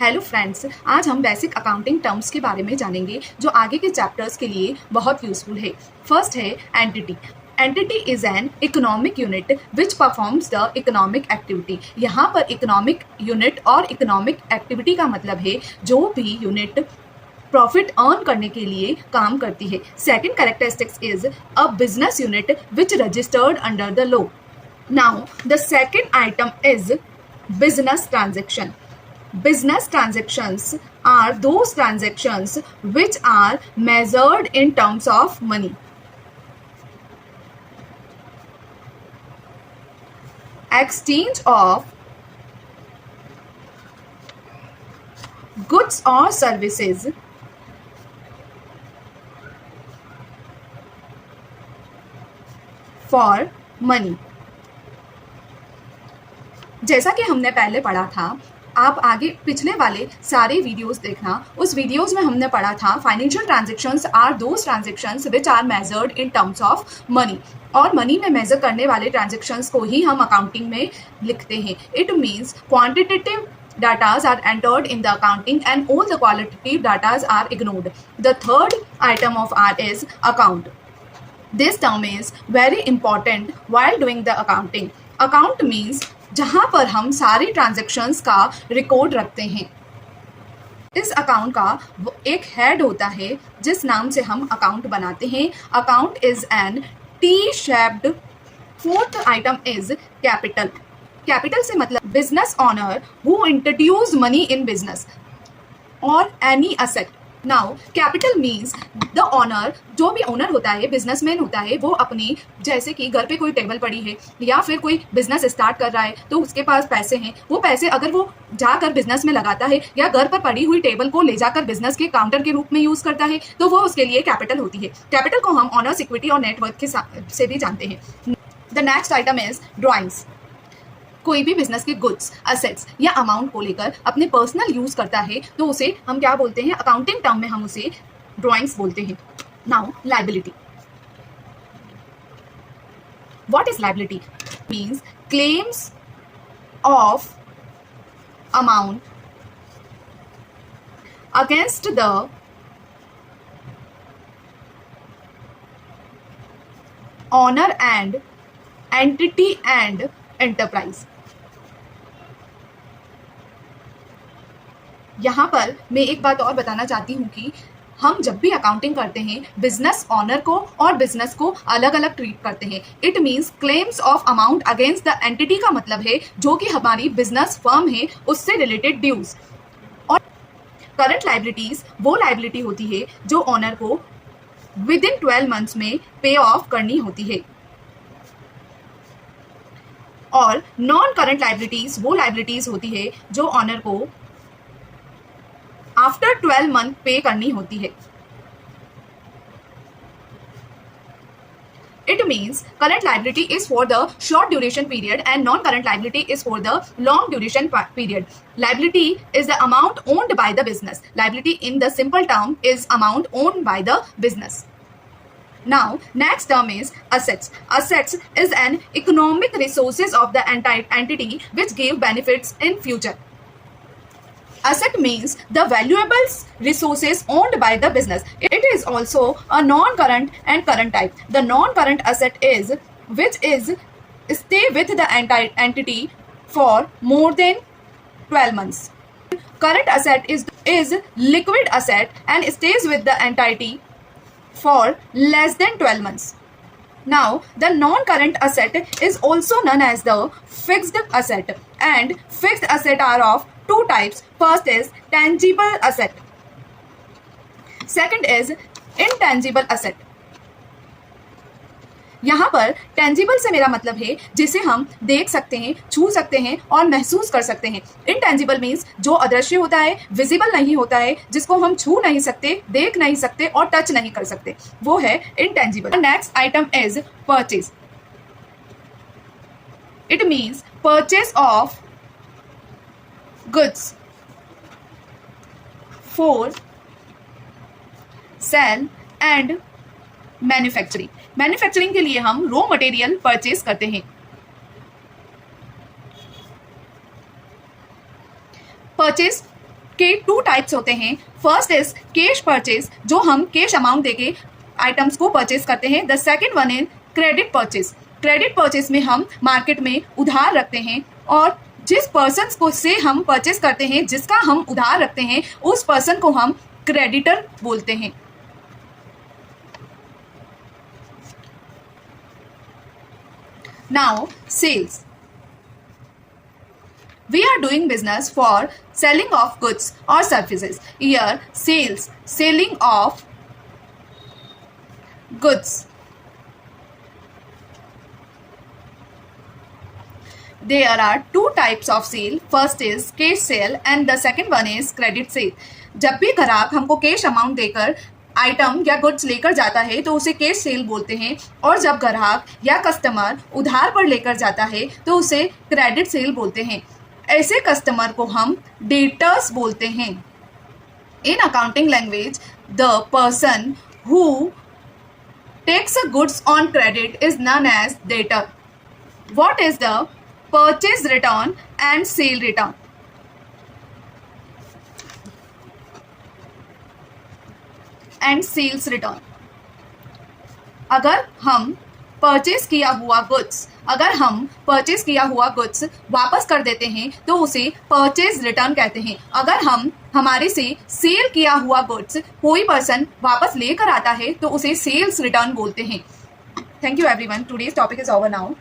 Hello friends, आज हम basic accounting terms के बारे में जानेंगे जो आगे के चैप्टर्स के लिए बहुत यूजफुल है। फर्स्ट है entity. Entity is an economic unit which performs the economic activity. यहाँ पर इकोनॉमिक यूनिट और इकोनॉमिक एक्टिविटी का मतलब है जो भी यूनिट प्रॉफिट अर्न करने के लिए काम करती है। Second characteristics is a business unit which registered under the law. Now the second item is business transaction. Business transactions are those transactions which are measured in terms of money. Exchange of goods or services for money. जैसा कि हमने पहले पढ़ा था, आप आगे पिछले वाले सारे वीडियोस देखना। उस वीडियोस में हमने पढ़ा था financial transactions are those transactions which are measured in terms of money. और मनी में मेजर करने वाले ट्रांजैक्शंस को ही हम अकाउंटिंग में लिखते हैं। It means quantitative datas are entered in the accounting and all the qualitative datas are ignored. The third item of R is account. This term is very important while doing the accounting. Account means जहां पर हम सारी transactions का record रखते हैं। इस account का एक हेड होता है जिस नाम से हम अकाउंट बनाते हैं। Account is an T shaped. Fourth item is capital. Capital से मतलब business owner who introduce money in business और any asset. Now capital means the owner, जो भी ओनर होता है, बिजनेसमैन होता है, वो अपनी, जैसे कि घर पे कोई टेबल पड़ी है या फिर कोई बिजनेस स्टार्ट कर रहा है तो उसके पास पैसे हैं। वो पैसे अगर वो जाकर बिजनेस में लगाता है या घर पर पड़ी हुई टेबल को ले जाकर बिजनेस के काउंटर के रूप में यूज करता है तो वो उसके लिए कैपिटल होती है। कैपिटल को हम ऑनर्स इक्विटी और नेटवर्थ के से भी जानते हैं। The next item is drawings. कोई भी बिजनेस के गुड्स, असेट्स या अमाउंट को लेकर अपने पर्सनल यूज करता है तो उसे हम क्या बोलते हैं? अकाउंटिंग टर्म में हम उसे ड्रॉइंग्स बोलते हैं। Now liability. What is liability? Means claims of amount against the owner and entity and enterprise. यहां पर मैं एक बात और बताना चाहती हूं कि हम जब भी अकाउंटिंग करते हैं बिजनेस ओनर को और बिजनेस को अलग अलग ट्रीट करते हैं। It means claims of amount against the entity का मतलब है जो कि हमारी बिजनेस फर्म है उससे रिलेटेड ड्यूज। और करंट लायबिलिटीज वो लायबिलिटी होती है जो ओनर को विद इन 12 मंथ्स में पे ऑफ करनी होती है। और नॉन करंट लायबिलिटीज वो लायबिलिटीज होती है जो ऑनर को आफ्टर 12 मंथ पे करनी होती है। It means current liability is for the short duration period and non-current liability is for the long duration period. Liability is the amount owned by the business. Liability in the simple term is amount owned by the business. Now, next term is assets. Assets is an economic resources of the entity which give benefits in future. Asset means the valuable resources owned by the business. It is also a non-current and current type. The non-current asset is which is stay with the entity for more than 12 months. Current asset is liquid asset and stays with the entity for less than 12 months. Now, the non-current asset is also known as the fixed asset, and fixed asset are of two types. First is tangible asset. Second is intangible asset. यहाँ पर tangible से मेरा मतलब है जिसे हम देख सकते हैं, छू सकते हैं और महसूस कर सकते हैं। इनटेंजिबल मीन्स जो अदृश्य होता है, विजिबल नहीं होता है, जिसको हम छू नहीं सकते, देख नहीं सकते और टच नहीं कर सकते, वो है intangible. Next item is purchase. It means purchase of goods for sale and manufacturing. Manufacturing के लिए हम रॉ मटेरियल परचेज करते हैं। परचेज के 2 टाइप्स होते हैं। फर्स्ट इज कैश परचेज, जो हम कैश अमाउंट देके आइटम्स को परचेज करते हैं। The second one is credit purchase. Credit purchase में हम मार्केट में उधार रखते हैं और जिस पर्सन को से हम परचेज करते हैं, जिसका हम उधार रखते हैं, उस पर्सन को हम क्रेडिटर बोलते हैं। Now sales, we are doing business for selling of goods or services. Here sales, selling of goods. There are 2 types of sale. First is cash sale and the second one is credit sale. जब भी ग्राहक हमको cash amount देकर item या goods लेकर जाता है तो उसे कैश सेल बोलते हैं, और जब ग्राहक या कस्टमर उधार पर लेकर जाता है तो उसे क्रेडिट सेल बोलते हैं। ऐसे कस्टमर को हम डेटर्स बोलते हैं। In accounting language, the person who takes goods on credit is known as debtor. What is the purchase return and sale return? And sales return. अगर हम परचेज किया हुआ गुड्स वापस कर देते हैं तो उसे परचेज रिटर्न कहते हैं। अगर हम हमारे से सेल किया हुआ गुड्स कोई पर्सन वापस लेकर आता है तो उसे सेल्स रिटर्न बोलते हैं। Thank you everyone, today's topic is over now.